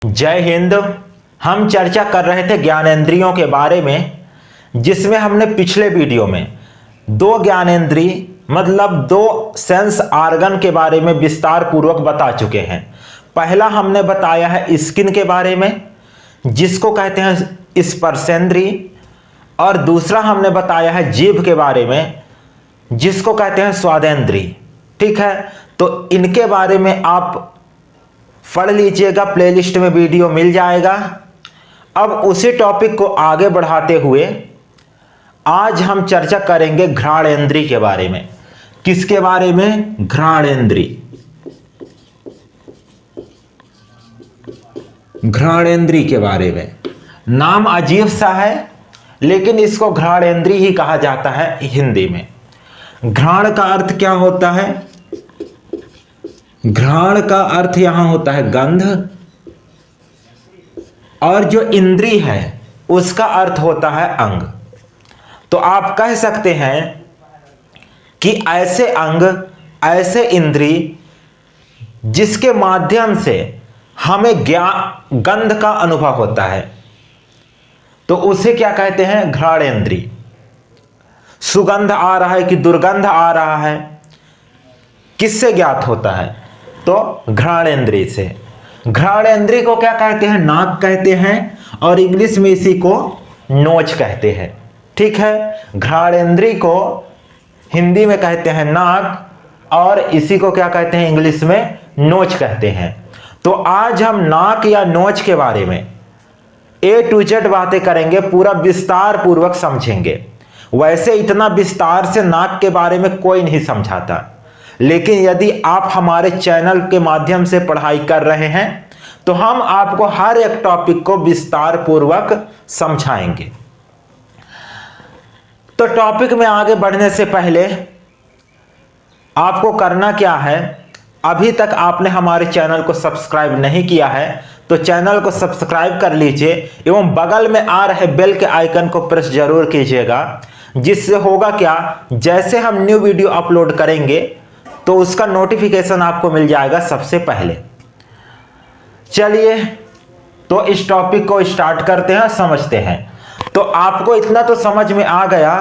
जय हिंद। हम चर्चा कर रहे थे ज्ञानेंद्रियों के बारे में, जिसमें हमने पिछले वीडियो में दो ज्ञानेंद्रिय मतलब दो सेंस आर्गन के बारे में विस्तार पूर्वक बता चुके हैं। पहला हमने बताया है स्किन के बारे में, जिसको कहते हैं स्पर्शेंद्रिय, और दूसरा हमने बताया है जीभ के बारे में, जिसको कहते हैं स्वादेंद्रिय। ठीक है, तो इनके बारे में आप पढ़ लीजिएगा, प्लेलिस्ट में वीडियो मिल जाएगा। अब उसी टॉपिक को आगे बढ़ाते हुए आज हम चर्चा करेंगे घ्राणेंद्रिय के बारे में। किसके बारे में? घ्राणेंद्रिय। घ्राणेंद्रिय के बारे में। नाम अजीब सा है, लेकिन इसको घ्राणेंद्रिय ही कहा जाता है हिंदी में। घ्राण का अर्थ क्या होता है? घ्राण का अर्थ यहां होता है गंध, और जो इंद्रिय है उसका अर्थ होता है अंग। तो आप कह सकते हैं कि ऐसे अंग, ऐसे इंद्रिय जिसके माध्यम से हमें गंध का अनुभव होता है, तो उसे क्या कहते हैं? घ्राणेंद्रिय। सुगंध आ रहा है कि दुर्गंध आ रहा है, किससे ज्ञात होता है? तो घ्राणेंद्रिय से। घ्राणेंद्रिय को क्या कहते हैं? नाक कहते हैं, और इंग्लिश में इसी को नोज कहते हैं। ठीक है, घ्राणेंद्रिय को हिंदी में कहते हैं नाक, और इसी को क्या कहते हैं? इंग्लिश में नोज कहते हैं। तो आज हम नाक या नोज के बारे में A to Z बातें करेंगे, पूरा विस्तार पूर्वक समझेंगे। वैसे इतना विस्तार से नाक के बारे में कोई नहीं समझाता, लेकिन यदि आप हमारे चैनल के माध्यम से पढ़ाई कर रहे हैं तो हम आपको हर एक टॉपिक को विस्तार पूर्वक समझाएंगे। तो टॉपिक में आगे बढ़ने से पहले आपको करना क्या है? अभी तक आपने हमारे चैनल को सब्सक्राइब नहीं किया है तो चैनल को सब्सक्राइब कर लीजिए, एवं बगल में आ रहे बेल के आइकन को प्रेस जरूर कीजिएगा। जिससे होगा क्या, जैसे हम न्यू वीडियो अपलोड करेंगे तो उसका नोटिफिकेशन आपको मिल जाएगा सबसे पहले। चलिए, तो इस टॉपिक को स्टार्ट करते हैं, समझते हैं। तो आपको इतना तो समझ में आ गया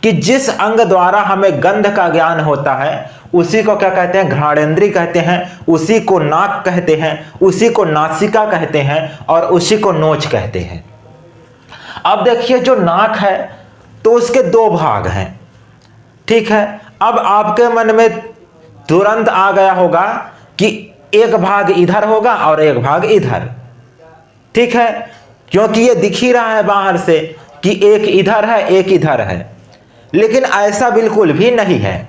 कि जिस अंग द्वारा हमें गंध का ज्ञान होता है उसी को क्या कहते हैं? घ्राणेंद्रिय कहते हैं, उसी को नाक कहते हैं, उसी को नासिका कहते हैं, और उसी को नोज कहते हैं। अब देखिए, जो नाक है तो उसके दो भाग हैं। ठीक है, अब आपके मन में तुरंत आ गया होगा कि एक भाग इधर होगा और एक भाग इधर। ठीक है, क्योंकि ये दिख ही रहा है बाहर से कि एक इधर है एक इधर है, लेकिन ऐसा बिल्कुल भी नहीं है।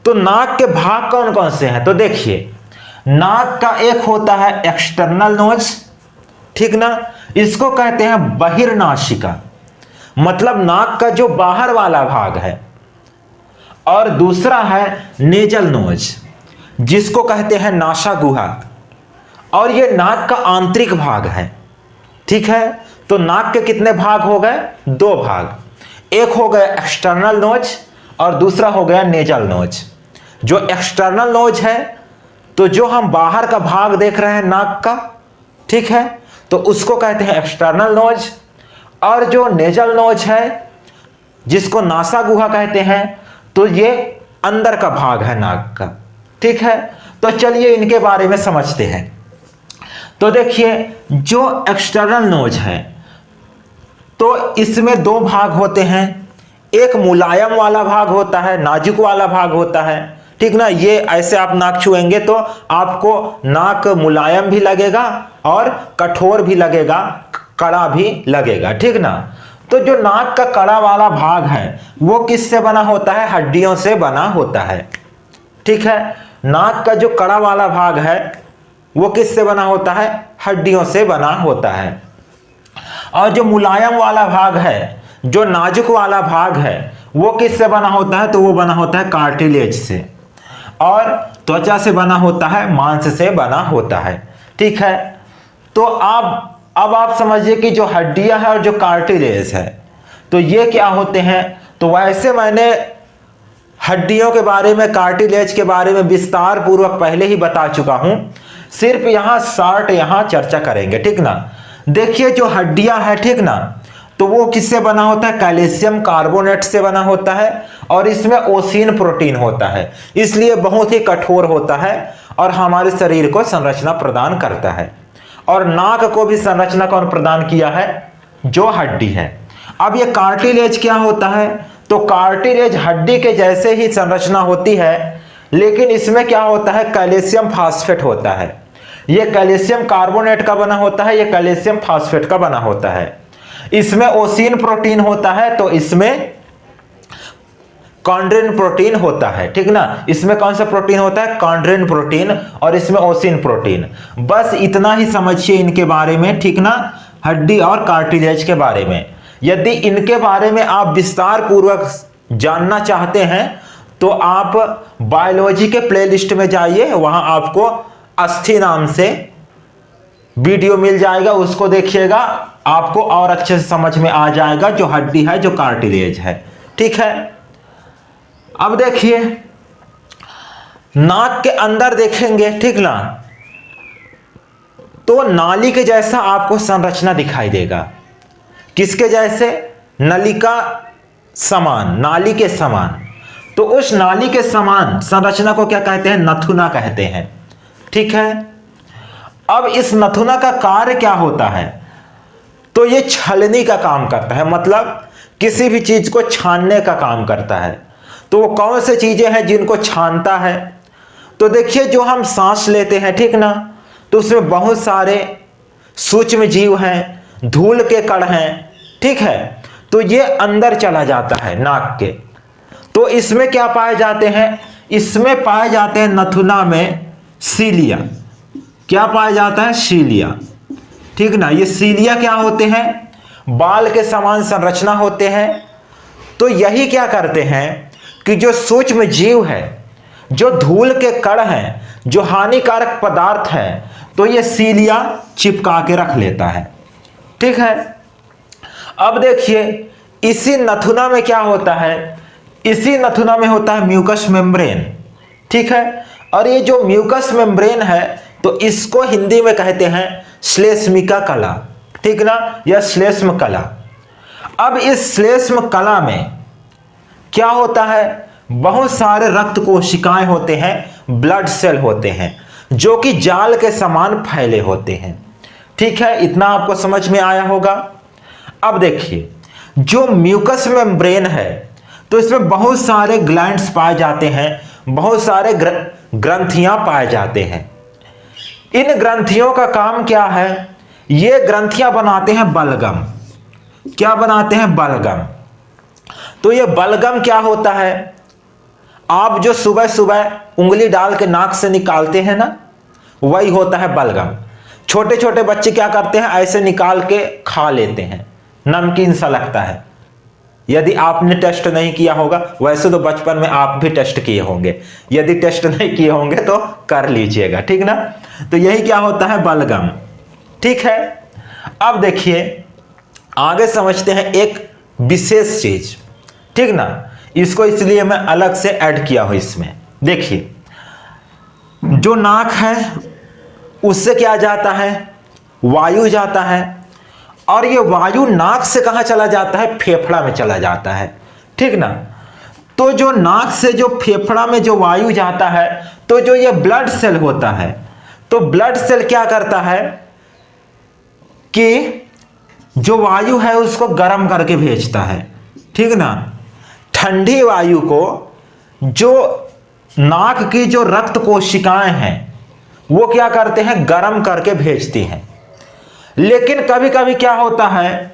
तो नाक के भाग कौन कौन से हैं? तो देखिए, नाक का एक होता है एक्सटर्नल नोज, ठीक ना, इसको कहते हैं बहिर्नासिका, मतलब नाक का जो बाहर वाला भाग है। और दूसरा है नेजल नोज, जिसको कहते हैं नासागुहा, और ये नाक का आंतरिक भाग है। ठीक है, तो नाक के कितने भाग हो गए? दो भाग। एक हो गया एक्सटर्नल नोज और दूसरा हो गया नेजल नोज। जो एक्सटर्नल नोज है, तो जो हम बाहर का भाग देख रहे हैं नाक का, ठीक है, तो उसको कहते हैं एक्सटर्नल नोज। और जो नेजल नोज है, जिसको नासागुहा कहते हैं, तो ये अंदर का भाग है नाक का। ठीक है, तो चलिए इनके बारे में समझते हैं। तो देखिए, जो एक्सटर्नल नोज है तो इसमें दो भाग होते हैं। एक मुलायम वाला भाग होता है, नाजुक वाला भाग होता है। ठीक ना, ये ऐसे आप नाक छुएंगे तो आपको नाक मुलायम भी लगेगा और कठोर भी लगेगा, कड़ा भी लगेगा। ठीक ना, तो जो नाक का कड़ा वाला भाग है वो किससे बना होता है? हड्डियों से बना होता है। ठीक है, नाक का जो कड़ा वाला भाग है वो किससे बना होता है? हड्डियों से बना होता है। और जो मुलायम वाला भाग है, जो नाजुक वाला भाग है, वो किससे बना होता है? तो वो बना होता है कार्टिलेज से, और त्वचा से बना होता है, मांस से बना होता है। ठीक है, तो अब आप समझिए कि जो हड्डियां हैं और जो कार्टिलेज है, तो ये क्या होते हैं? तो वैसे मैंने हड्डियों के बारे में, कार्टिलेज के बारे में विस्तार पूर्वक पहले ही बता चुका हूं। सिर्फ यहाँ शॉर्ट यहाँ चर्चा करेंगे, ठीक ना। देखिए जो हड्डियां है, ठीक ना, तो वो किससे बना होता है? कैल्शियम कार्बोनेट से बना होता है और इसमें ओसिन प्रोटीन होता है, इसलिए बहुत ही कठोर होता है और हमारे शरीर को संरचना प्रदान करता है। और नाक को भी संरचना कौन प्रदान किया है? जो हड्डी है। अब ये कार्टिलेज क्या होता है? तो कार्टिलेज हड्डी के जैसे ही संरचना होती है, लेकिन इसमें क्या होता है? कैल्शियम फास्फेट होता है। ये कैल्शियम कार्बोनेट का बना होता है, ये कैल्शियम फास्फेट का बना होता है। इसमें ओसिन प्रोटीन होता है, तो इसमें कॉन्ड्रिन प्रोटीन होता है, ठीक ना। इसमें कौन सा प्रोटीन होता है? कॉन्ड्रिन प्रोटीन, और इसमें ओसिन प्रोटीन। बस इतना ही समझिए इनके बारे में, ठीक ना, हड्डी और कार्टिलेज के बारे में। यदि इनके बारे में आप विस्तार पूर्वक जानना चाहते हैं तो आप बायोलॉजी के प्लेलिस्ट में जाइए, वहां आपको अस्थि नाम से वीडियो मिल जाएगा, उसको देखिएगा, आपको और अच्छे से समझ में आ जाएगा जो हड्डी है, जो कार्टिलेज है, ठीक है। अब देखिए नाक के अंदर देखेंगे, ठीक ना, तो नाली के जैसा आपको संरचना दिखाई देगा। किसके जैसे? नलिका समान, नाली के समान। तो उस नाली के समान संरचना को क्या कहते हैं? नथुना कहते हैं, ठीक है। अब इस नथुना का कार्य क्या होता है? तो ये छलनी का काम करता है, मतलब किसी भी चीज को छानने का काम करता है। तो वो कौन से चीजें हैं जिनको छानता है? तो देखिए जो हम सांस लेते हैं, ठीक ना, तो उसमें बहुत सारे सूक्ष्म जीव हैं, धूल के कण हैं, ठीक है। तो ये अंदर चला जाता है नाक के। तो इसमें क्या पाए जाते हैं? इसमें पाए जाते हैं नथुना में सीलिया। क्या पाया जाता है? सीलिया, ठीक ना। ये सीलिया क्या होते हैं? बाल के समान संरचना होते हैं। तो यही क्या करते हैं कि जो सूक्ष्म जीव है, जो धूल के कण हैं, जो हानिकारक पदार्थ है, तो ये सीलिया चिपका के रख लेता है, ठीक है। अब देखिए इसी नथुना में क्या होता है? इसी नथुना में होता है म्यूकस मेम्ब्रेन, ठीक है। और ये जो म्यूकस मेम्ब्रेन है, तो इसको हिंदी में कहते हैं श्लेष्मिका कला, ठीक ना, या श्लेष्म कला। अब इस श्लेष्म कला में क्या होता है? बहुत सारे रक्त कोशिकाएं होते हैं, ब्लड सेल होते हैं, जो कि जाल के समान फैले होते हैं, ठीक है। इतना आपको समझ में आया होगा। अब देखिए जो म्यूकस मेम्ब्रेन है, तो इसमें बहुत सारे ग्लैंड्स पाए जाते हैं, बहुत सारे ग्रंथियां पाए जाते हैं। इन ग्रंथियों का काम क्या है? ये ग्रंथियां बनाते हैं बलगम। क्या बनाते हैं? बलगम। तो ये बलगम क्या होता है? आप जो सुबह सुबह उंगली डाल के नाक से निकालते हैं ना, वही होता है बलगम। छोटे छोटे बच्चे क्या करते हैं? ऐसे निकाल के खा लेते हैं, नमकीन सा लगता है। यदि आपने टेस्ट नहीं किया होगा, वैसे तो बचपन में आप भी टेस्ट किए होंगे, यदि टेस्ट नहीं किए होंगे तो कर लीजिएगा, ठीक ना। तो यही क्या होता है? बलगम, ठीक है। अब देखिए आगे समझते हैं एक विशेष चीज, ठीक ना। इसको इसलिए मैं अलग से ऐड किया हूं इसमें। देखिए जो नाक है उससे क्या जाता है? वायु जाता है, और ये वायु नाक से कहां चला जाता है? फेफड़ा में चला जाता है, ठीक ना। तो जो नाक से जो फेफड़ा में जो वायु जाता है, तो जो ये ब्लड सेल होता है, तो ब्लड सेल क्या करता है कि जो वायु है उसको गर्म करके भेजता है, ठीक ना। ठंडी वायु को जो नाक की जो रक्त कोशिकाएं हैं वो क्या करते हैं? गर्म करके भेजती हैं। लेकिन कभी कभी क्या होता है,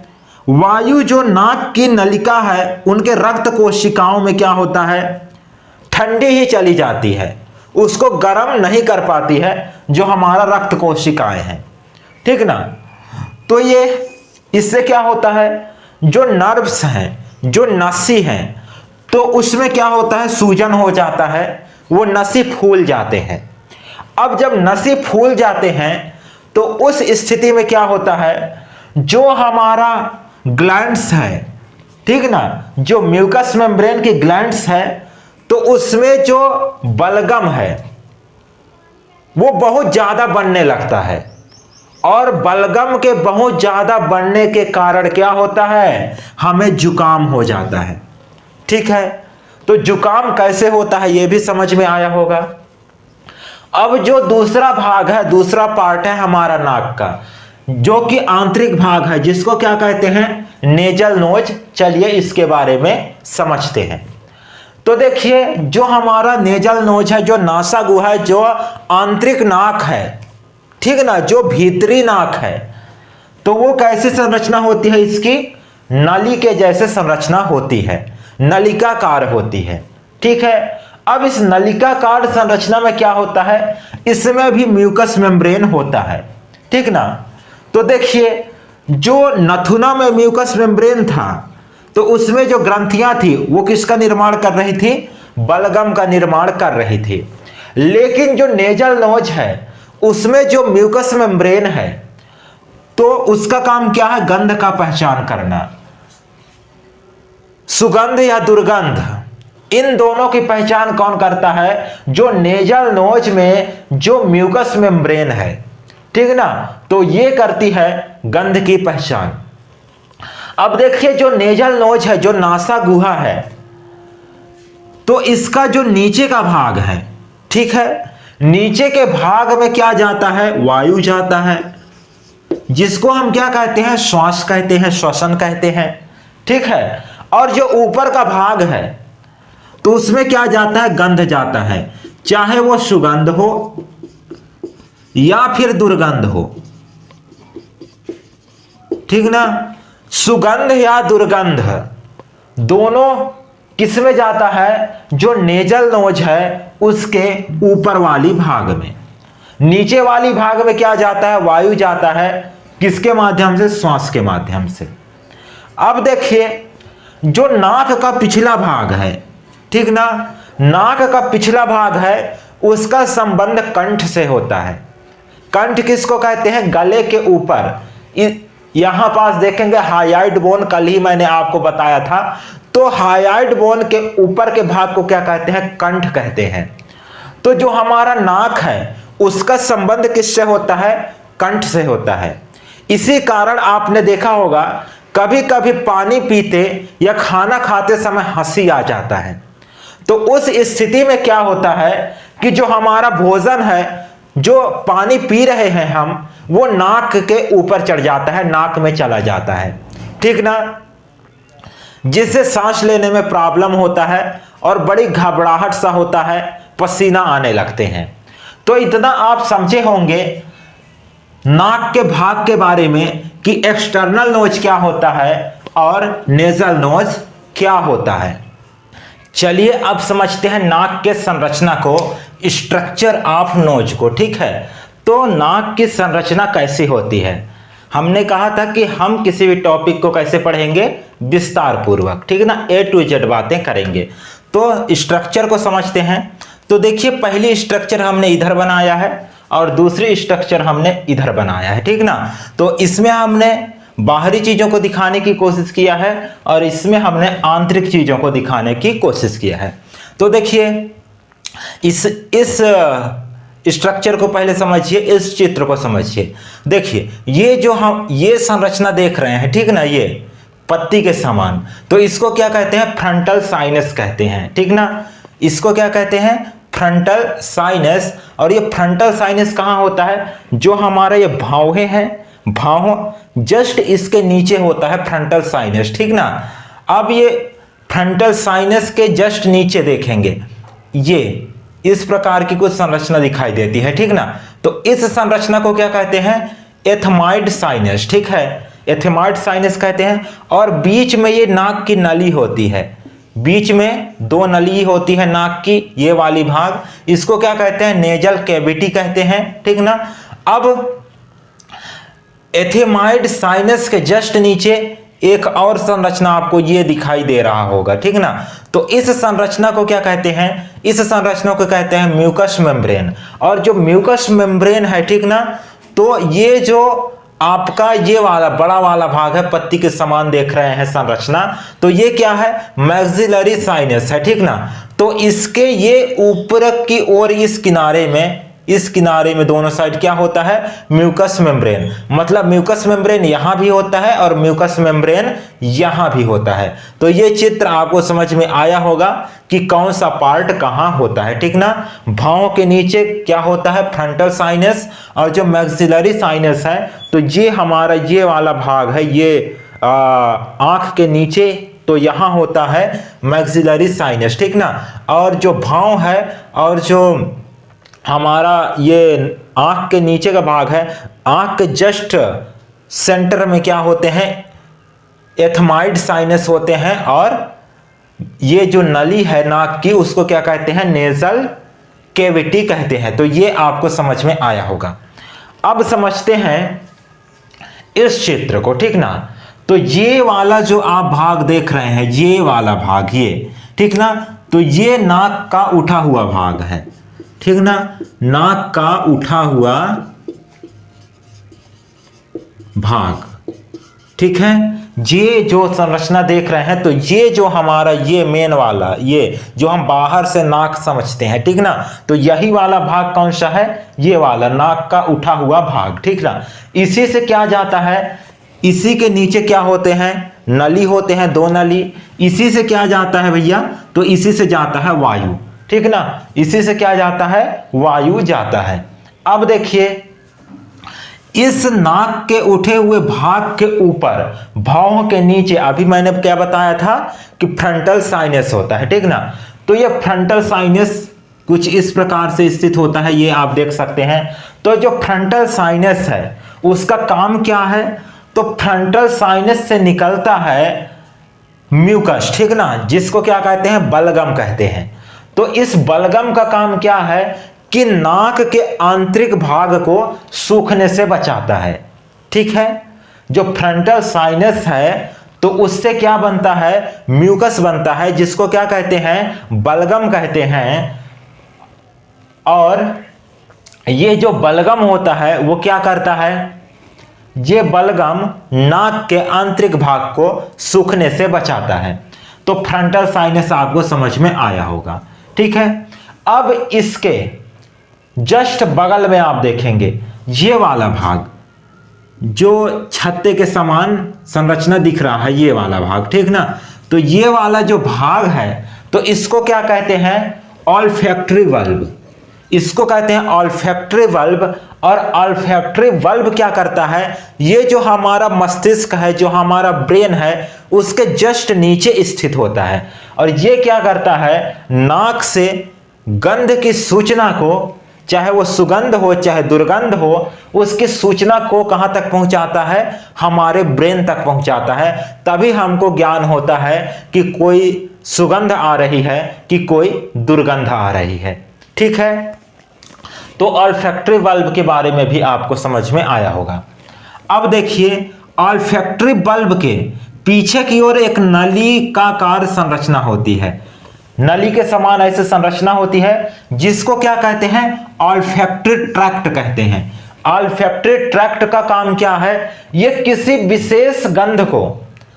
वायु जो नाक की नलिका है उनके रक्त कोशिकाओं में क्या होता है? ठंडी ही चली जाती है, उसको गर्म नहीं कर पाती है जो हमारा रक्त कोशिकाएं हैं, ठीक ना। तो ये इससे क्या होता है? जो नर्व्स हैं, जो नसी हैं, तो उसमें क्या होता है? सूजन हो जाता है, वो नसी फूल जाते हैं। अब जब नसी फूल जाते हैं तो उस स्थिति में क्या होता है? जो हमारा ग्लैंड्स है, ठीक ना, जो म्यूकस मेम्ब्रेन की ग्लैंड्स है, तो उसमें जो बलगम है वो बहुत ज़्यादा बनने लगता है, और बलगम के बहुत ज़्यादा बढ़ने के कारण क्या होता है, हमें जुकाम हो जाता है। ठीक है, तो जुकाम कैसे होता है ये भी समझ में आया होगा। अब जो दूसरा भाग है, दूसरा पार्ट है हमारा नाक का, जो कि आंतरिक भाग है, जिसको क्या कहते हैं, नेजल नोज। चलिए इसके बारे में समझते हैं। तो देखिए, जो हमारा नेजल नोज है, जो नासा गुहा है, जो आंतरिक नाक है, ठीक ना, जो भीतरी नाक है, तो वो कैसी संरचना होती है इसकी, नली के जैसे संरचना होती है, नलिकाकार होती है। ठीक है, अब इस नलिकाकार संरचना में क्या होता है, इसमें भी म्यूकस मेम्ब्रेन होता है। ठीक ना, तो देखिए, जो नथुना में म्यूकस मेम्ब्रेन था, तो उसमें जो ग्रंथियां थी वो किसका निर्माण कर रही थी, बलगम का निर्माण कर रही थी। लेकिन जो नेजल नोज है उसमें जो म्यूकस मेम्ब्रेन है, तो उसका काम क्या है, गंध का पहचान करना, सुगंध या दुर्गंध, इन दोनों की पहचान कौन करता है, जो नेजल नोज में जो म्यूकस मेम्ब्रेन है। ठीक ना, तो ये करती है गंध की पहचान। अब देखिए, जो नेजल नोज है, जो नासा गुहा है, तो इसका जो नीचे का भाग है, ठीक है, नीचे के भाग में क्या जाता है, वायु जाता है, जिसको हम क्या कहते हैं, श्वास कहते हैं, श्वसन कहते हैं। ठीक है, और जो ऊपर का भाग है, तो उसमें क्या जाता है, गंध जाता है, चाहे वो सुगंध हो या फिर दुर्गंध हो। ठीक ना, सुगंध या दुर्गंध दोनों किस में जाता है, जो नेजल नोज है उसके ऊपर वाली भाग में। नीचे वाली भाग में क्या जाता है, वायु जाता है, किसके माध्यम से, श्वास के माध्यम से। अब देखिए, जो नाक का पिछला भाग है, ठीक ना, नाक का पिछला भाग है, उसका संबंध कंठ से होता है। कंठ किसको कहते हैं, गले के ऊपर, यहां पास देखेंगे हाइयाइड बोन, कल ही मैंने आपको बताया था, तो हाइयाइड बोन के ऊपर के भाग को क्या कहते हैं, कंठ कहते हैं। तो जो हमारा नाक है उसका संबंध किससे होता है, कंठ से होता है। इसी कारण आपने देखा होगा, कभी कभी पानी पीते या खाना खाते समय हंसी आ जाता है, तो उस स्थिति में क्या होता है कि जो हमारा भोजन है, जो पानी पी रहे हैं हम, वो नाक के ऊपर चढ़ जाता है, नाक में चला जाता है। ठीक ना, जिससे सांस लेने में प्रॉब्लम होता है और बड़ी घबराहट सा होता है, पसीना आने लगते हैं। तो इतना आप समझे होंगे नाक के भाग के बारे में कि एक्सटर्नल नोज क्या होता है और नेजल नोज क्या होता है। चलिए अब समझते हैं नाक के संरचना को, स्ट्रक्चर ऑफ नोज को। ठीक है, तो नाक की संरचना कैसी होती है, हमने कहा था कि हम किसी भी टॉपिक को कैसे पढ़ेंगे, विस्तार पूर्वक। ठीक है ना, A to Z बातें करेंगे। तो स्ट्रक्चर को समझते हैं। तो देखिए, पहली स्ट्रक्चर हमने इधर बनाया है और दूसरी स्ट्रक्चर हमने इधर बनाया है। ठीक ना, तो इसमें हमने बाहरी चीजों को दिखाने की कोशिश किया है और इसमें हमने आंतरिक चीजों को दिखाने की कोशिश किया है। तो देखिए, इस स्ट्रक्चर को पहले समझिए, इस चित्र को समझिए। देखिए, ये जो हम ये संरचना देख रहे हैं, ठीक ना, ये पत्ती के समान, तो इसको क्या कहते हैं, फ्रंटल साइनस कहते हैं। ठीक ना, इसको क्या कहते हैं, फ्रंटल साइनस। और ये फ्रंटल साइनस कहाँ होता है, जो हमारा ये भावें हैं, भाव जस्ट इसके नीचे होता है फ्रंटल साइनस। ठीक ना, अब ये फ्रंटल साइनस के जस्ट नीचे देखेंगे, ये इस प्रकार की कुछ संरचना दिखाई देती है। ठीक ना, तो इस संरचना को क्या कहते हैं, एथमाइड साइनस। ठीक है, एथमाइड साइनस कहते हैं। और बीच में ये नाक की नली होती है, बीच में दो नली होती है नाक की, ये वाली भाग, इसको क्या कहते हैं, नेजल कैविटी कहते हैं। ठीक ना, अब एथमाइड साइनस के जस्ट नीचे एक और संरचना आपको ये दिखाई दे रहा होगा। ठीक ना, तो इस संरचना को क्या कहते हैं, इस संरचना को कहते हैं म्यूकस मेम्ब्रेन। और जो म्यूकस मेम्ब्रेन है, ठीक ना, तो ये जो आपका ये वाला बड़ा वाला भाग है, पत्ती के समान देख रहे हैं संरचना, तो ये क्या है, मैक्सिलरी साइनस है। ठीक ना, तो इसके ये ऊपर की ओर इस किनारे में इस किनारे में दोनों साइड क्या होता है, म्यूकस मेम्ब्रेन। मतलब म्यूकस मेम्ब्रेन यहां भी होता है और म्यूकस मेम्ब्रेन यहां भी होता है। तो ये चित्र आपको समझ में आया होगा कि कौन सा पार्ट कहां होता है, ठीक ना। भौं के नीचे क्या होता है, फ्रंटल साइनस, और जो मैक्सिलरी साइनस है तो ये हमारा ये वाला भाग है, ये आंख के नीचे, तो यहां होता है मैक्सिलरी साइनस, ठीक ना। और जो भौं है और जो हमारा ये आंख के नीचे का भाग है, आंख के जस्ट सेंटर में क्या होते हैं, एथमाइड साइनस होते हैं, और ये जो नली है नाक की उसको क्या कहते हैं, नेजल कैविटी कहते हैं। तो ये आपको समझ में आया होगा। अब समझते हैं इस चित्र को, ठीक ना। तो ये वाला जो आप भाग देख रहे हैं, ये वाला भाग, ये, ठीक ना, तो ये नाक का उठा हुआ भाग है, ठीक ना, नाक का उठा हुआ भाग, ठीक है। ये जो संरचना देख रहे हैं, तो ये जो हमारा ये मेन वाला, ये जो हम बाहर से नाक समझते हैं, ठीक ना, तो यही वाला भाग कौन सा है, ये वाला नाक का उठा हुआ भाग, ठीक ना। इसी से क्या जाता है, इसी के नीचे क्या होते हैं, नली होते हैं, दो नली। इसी से क्या जाता है भैया, तो इसी से जाता है वायु, ठीक ना, इसी से क्या जाता है, वायु जाता है। अब देखिए इस नाक के उठे हुए भाग के ऊपर भौं के नीचे, अभी मैंने क्या बताया था कि फ्रंटल साइनस होता है, ठीक ना। तो ये फ्रंटल साइनस कुछ इस प्रकार से स्थित होता है, ये आप देख सकते हैं। तो जो फ्रंटल साइनस है उसका काम क्या है, तो फ्रंटल साइनस से निकलता है म्यूकस, ठीक ना, जिसको क्या कहते हैं, बलगम कहते हैं। तो इस बलगम का काम क्या है कि नाक के आंतरिक भाग को सूखने से बचाता है, ठीक है। जो फ्रंटल साइनस है तो उससे क्या बनता है, म्यूकस बनता है, जिसको क्या कहते हैं, बलगम कहते हैं। और ये जो बलगम होता है वो क्या करता है, ये बलगम नाक के आंतरिक भाग को सूखने से बचाता है। तो फ्रंटल साइनस आपको समझ में आया होगा, ठीक है। अब इसके जस्ट बगल में आप देखेंगे ये वाला भाग, जो छत्ते के समान संरचना दिख रहा है, ये वाला भाग, ठीक ना। तो ये वाला जो भाग है तो इसको क्या कहते हैं, ऑल्फैक्टरी बल्ब, इसको कहते हैं ऑल्फैक्टरी बल्ब। और ऑल्फैक्टरी बल्ब क्या करता है, ये जो हमारा मस्तिष्क है, जो हमारा ब्रेन है, उसके जस्ट नीचे स्थित होता है। और ये क्या करता है, नाक से गंध की सूचना को, चाहे वो सुगंध हो चाहे दुर्गंध हो, उसकी सूचना को कहां तक पहुंचाता है, हमारे ब्रेन तक पहुंचाता है। तभी हमको ज्ञान होता है कि कोई सुगंध आ रही है कि कोई दुर्गंध आ रही है, ठीक है। तो ऑल्फैक्टरी बल्ब के बारे में भी आपको समझ में आया होगा। अब देखिए ऑल्फैक्टरी बल्ब के पीछे की ओर एक नलिकाकार संरचना होती है, नली के समान ऐसे संरचना होती है, जिसको क्या कहते हैं, ऑल्फैक्टरी ट्रैक्ट कहते हैं। ऑल्फैक्टरी ट्रैक्ट का काम क्या है, यह किसी विशेष गंध को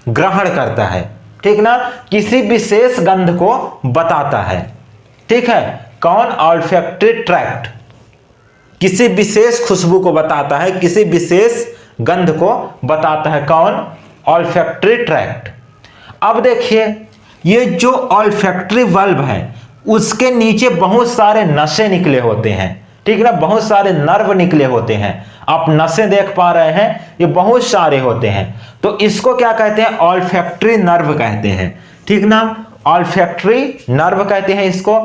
ग्रहण करता है, ठीक ना, किसी विशेष गंध को बताता है, ठीक है। कौन, ऑल्फैक्टरी ट्रैक्ट किसी विशेष खुशबू को बताता है, किसी विशेष गंध को बताता है, कौन, ऑल्फैक्टरी ट्रैक्ट। अब देखिए ये जो ऑल्फैक्टरी बल्ब है उसके नीचे बहुत सारे नसें निकले होते हैं, ठीक ना, बहुत सारे नर्व निकले होते हैं। आप नसें देख पा रहे हैं, ये बहुत सारे होते हैं। तो इसको क्या कहते हैं, ऑल्फैक्टरी नर्व कहते हैं, ठीक ना, ऑल्फैक्टरी नर्व कहते हैं इसको।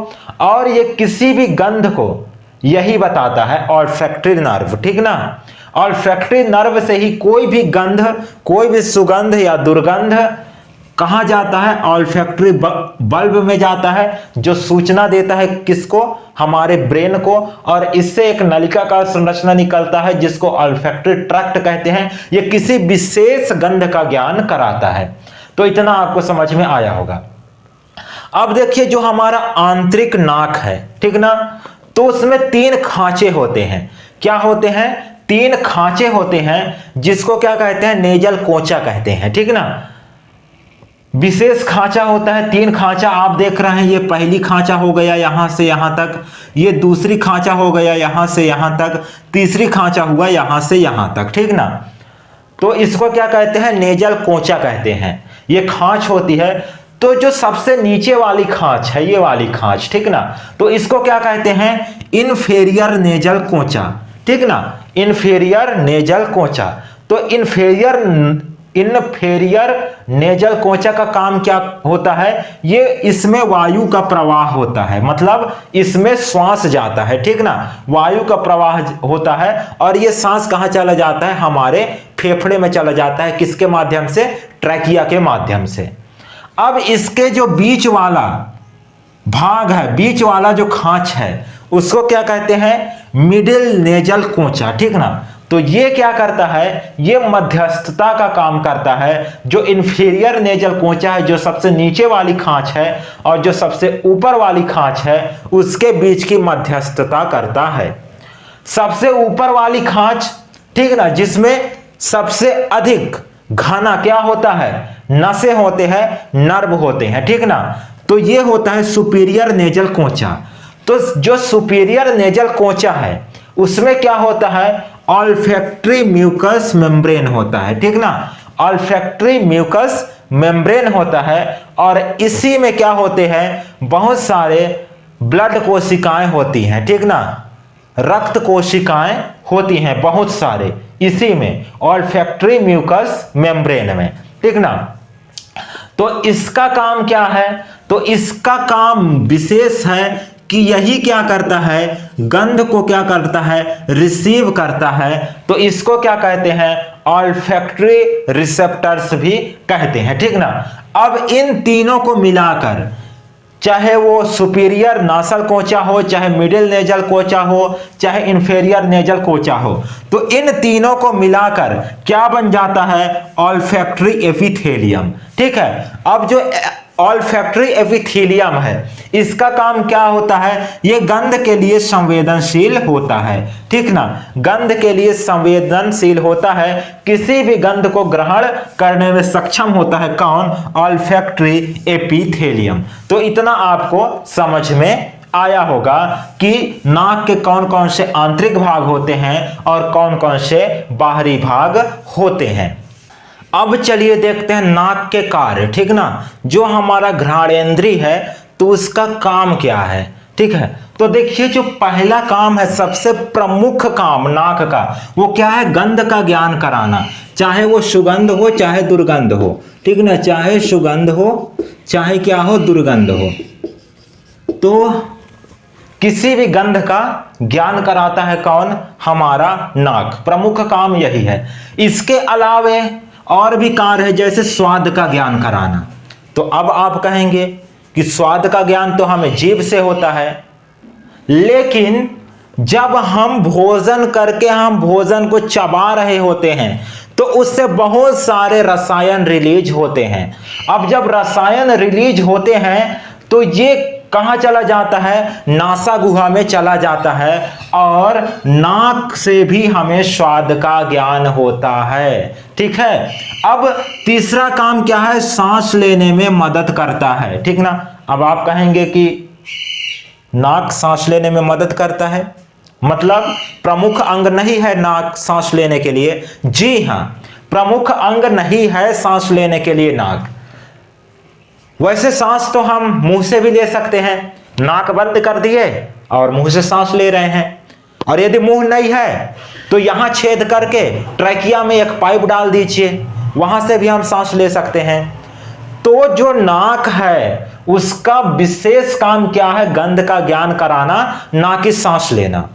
और ये किसी भी गंध को यही बताता है, ऑल्फैक्टरी नर्व, ठीक ना। ऑल्फैक्टरी नर्व से ही कोई भी गंध, कोई भी सुगंध या दुर्गंध कहां जाता है, ऑल्फैक्टरी बल्ब में जाता है, जो सूचना देता है किसको, हमारे ब्रेन को। और इससे एक नलिका का संरचना निकलता है जिसको ऑल्फैक्टरी ट्रैक्ट कहते हैं। यह किसी विशेष गंध का ज्ञान कराता है। तो इतना आपको समझ में आया होगा। अब देखिए जो हमारा आंतरिक नाक है, ठीक ना, तो उसमें 3 खांचे होते हैं। क्या होते हैं, 3 खांचे होते हैं, जिसको क्या कहते हैं, नेजल कोचा कहते हैं, ठीक ना। विशेष खांचा होता है। 3 खांचा आप देख रहे हैं, ये पहली खांचा हो गया यहां से यहां तक, ये दूसरी खांचा हो गया यहां से यहां तक, तीसरी खांचा हुआ यहां से यहां तक, ठीक ना। तो इसको क्या कहते हैं, नेजल कोंचा कहते हैं। ये खांच होती है। तो जो सबसे नीचे वाली खांच है, ये वाली खांच, ठीक ना, तो इसको क्या कहते हैं, इन्फेरियर नेजल कोंचा, ठीक ना, इन्फेरियर नेजल कोंचा। तो इन्फेरियर नेजल कोंचा का काम क्या होता है, ये इसमें वायु का प्रवाह होता है, मतलब इसमें श्वास जाता है, ठीक ना, वायु का प्रवाह होता है। और ये सांस कहां चला जाता है, हमारे फेफड़े में चला जाता है। किसके माध्यम से, ट्रैकिया के माध्यम से। अब इसके जो बीच वाला भाग है, बीच वाला जो खांच है, उसको क्या कहते हैं, मिडिल नेजल कोंचा, ठीक ना। तो ये क्या करता है, ये मध्यस्थता का काम करता है। जो इंफीरियर नेजल कोंचा है, जो सबसे नीचे वाली खांच है, और जो सबसे ऊपर वाली खांच है, उसके बीच की मध्यस्थता करता है। सबसे ऊपर वाली खांच, ठीक ना, जिसमें सबसे अधिक घना क्या होता है, नसें होते हैं, नर्व होते हैं, ठीक ना। तो ये होता है सुपीरियर नेजल कोंचा। तो जो सुपीरियर नेजल कोंचा है, उसमें क्या होता है, ऑल्फैक्टरी म्यूकस मेम्ब्रेन होता है, ठीक ना, ऑल्फैक्टरी म्यूकस मेम्ब्रेन होता है। और इसी में क्या होते हैं, बहुत सारे ब्लड कोशिकाएं होती हैं, ठीक ना, रक्त कोशिकाएं होती हैं बहुत सारे इसी में, ऑल्फैक्टरी म्यूकस मेम्ब्रेन में, ठीक ना। तो इसका काम क्या है, तो इसका काम विशेष है कि यही क्या करता है, गंध को क्या करता है, रिसीव करता है। तो इसको क्या कहते हैं, ऑल्फैक्टरी रिसेप्टर्स भी कहते हैं, ठीक ना। अब इन तीनों को मिलाकर, चाहे वो सुपीरियर नासल कोंचा हो, चाहे मिडिल नेजल कोंचा हो, चाहे इंफेरियर नेजल कोंचा हो, तो इन तीनों को मिलाकर क्या बन जाता है, ऑल्फैक्टरी एपिथेलियम, ठीक है। अब जो ऑल्फैक्टरी एपिथेलियम है, इसका काम क्या होता है, ये गंध के लिए संवेदनशील होता है, ठीक ना, गंध के लिए संवेदनशील होता है, किसी भी गंध को ग्रहण करने में सक्षम होता है। कौन, ऑल्फैक्टरी एपिथेलियम। तो इतना आपको समझ में आया होगा कि नाक के कौन कौन से आंतरिक भाग होते हैं और कौन कौन से बाहरी भाग होते हैं। अब चलिए देखते हैं नाक के कार्य, ठीक ना। जो हमारा घ्राणेंद्रिय है, तो उसका काम क्या है, ठीक है। तो देखिए, जो पहला काम है, सबसे प्रमुख काम नाक का, वो क्या है, गंध का ज्ञान कराना। चाहे वो सुगंध हो, चाहे दुर्गंध हो, ठीक ना, चाहे सुगंध हो, चाहे क्या हो, दुर्गंध हो, तो किसी भी गंध का ज्ञान कराता है कौन, हमारा नाक। प्रमुख काम यही है। इसके अलावे और भी कार्य है, जैसे स्वाद का ज्ञान कराना। तो अब आप कहेंगे कि स्वाद का ज्ञान तो हमें जीभ से होता है, लेकिन जब हम भोजन करके हम भोजन को चबा रहे होते हैं, तो उससे बहुत सारे रसायन रिलीज होते हैं। अब जब रसायन रिलीज होते हैं, तो ये कहां चला जाता है, नासा गुहा में चला जाता है, और नाक से भी हमें स्वाद का ज्ञान होता है, ठीक है। अब तीसरा काम क्या है, सांस लेने में मदद करता है, ठीक ना। अब आप कहेंगे कि नाक सांस लेने में मदद करता है, मतलब प्रमुख अंग नहीं है नाक सांस लेने के लिए। जी हां, प्रमुख अंग नहीं है सांस लेने के लिए नाक। वैसे सांस तो हम मुंह से भी ले सकते हैं, नाक बंद कर दिए और मुंह से सांस ले रहे हैं। और यदि मुंह नहीं है, तो यहां छेद करके ट्रैकिया में एक पाइप डाल दीजिए, वहां से भी हम सांस ले सकते हैं। तो जो नाक है, उसका विशेष काम क्या है, गंध का ज्ञान कराना, ना कि सांस लेना।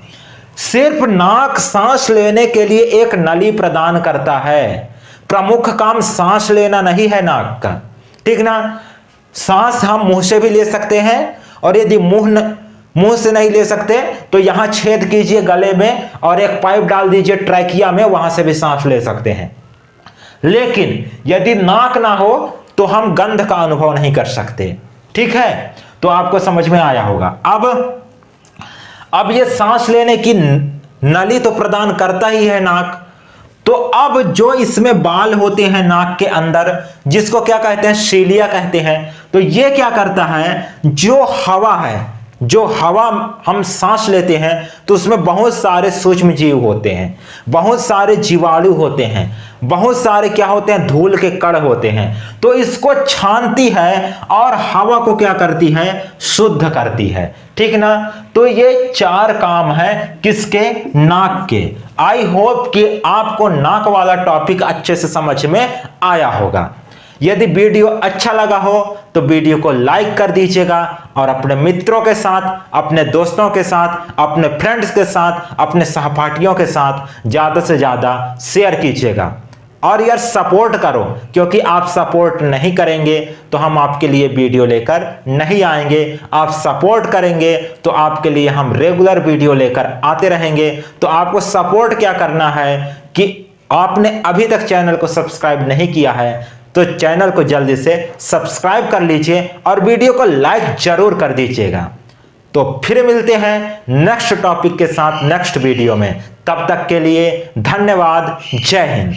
सिर्फ नाक सांस लेने के लिए एक नली प्रदान करता है। प्रमुख काम सांस लेना नहीं है नाक का, ठीक ना। सांस हम मुंह से भी ले सकते हैं, और यदि मुंह से नहीं ले सकते, तो यहां छेद कीजिए गले में और एक पाइप डाल दीजिए ट्रैकिया में, वहां से भी सांस ले सकते हैं। लेकिन यदि नाक ना हो, तो हम गंध का अनुभव नहीं कर सकते, ठीक है। तो आपको समझ में आया होगा। अब ये सांस लेने की नली तो प्रदान करता ही है नाक, तो अब जो इसमें बाल होते हैं नाक के अंदर, जिसको क्या कहते हैं, सीलिया कहते हैं, तो ये क्या करता है, जो हवा है, जो हवा हम सांस लेते हैं, तो उसमें बहुत सारे सूक्ष्म जीव होते हैं, बहुत सारे जीवाणु होते हैं, बहुत सारे क्या होते हैं, धूल के कण होते हैं। तो इसको छानती है और हवा को क्या करती है, शुद्ध करती है। ठीक ना। तो ये 4 काम है किसके, नाक के। आई होप कि आपको नाक वाला टॉपिक अच्छे से समझ में आया होगा। यदि वीडियो अच्छा लगा हो तो वीडियो को लाइक कर दीजिएगा और अपने मित्रों के साथ, अपने दोस्तों के साथ, अपने फ्रेंड्स के साथ, अपने सहपाठियों के साथ ज़्यादा से ज़्यादा शेयर कीजिएगा। और यार सपोर्ट करो, क्योंकि आप सपोर्ट नहीं करेंगे तो हम आपके लिए वीडियो लेकर नहीं आएंगे। आप सपोर्ट करेंगे तो आपके लिए हम रेगुलर वीडियो लेकर आते रहेंगे। तो आपको सपोर्ट क्या करना है कि आपने अभी तक चैनल को सब्सक्राइब नहीं किया है तो चैनल को जल्दी से सब्सक्राइब कर लीजिए और वीडियो को लाइक जरूर कर दीजिएगा। तो फिर मिलते हैं नेक्स्ट टॉपिक के साथ नेक्स्ट वीडियो में। तब तक के लिए धन्यवाद। जय हिंद।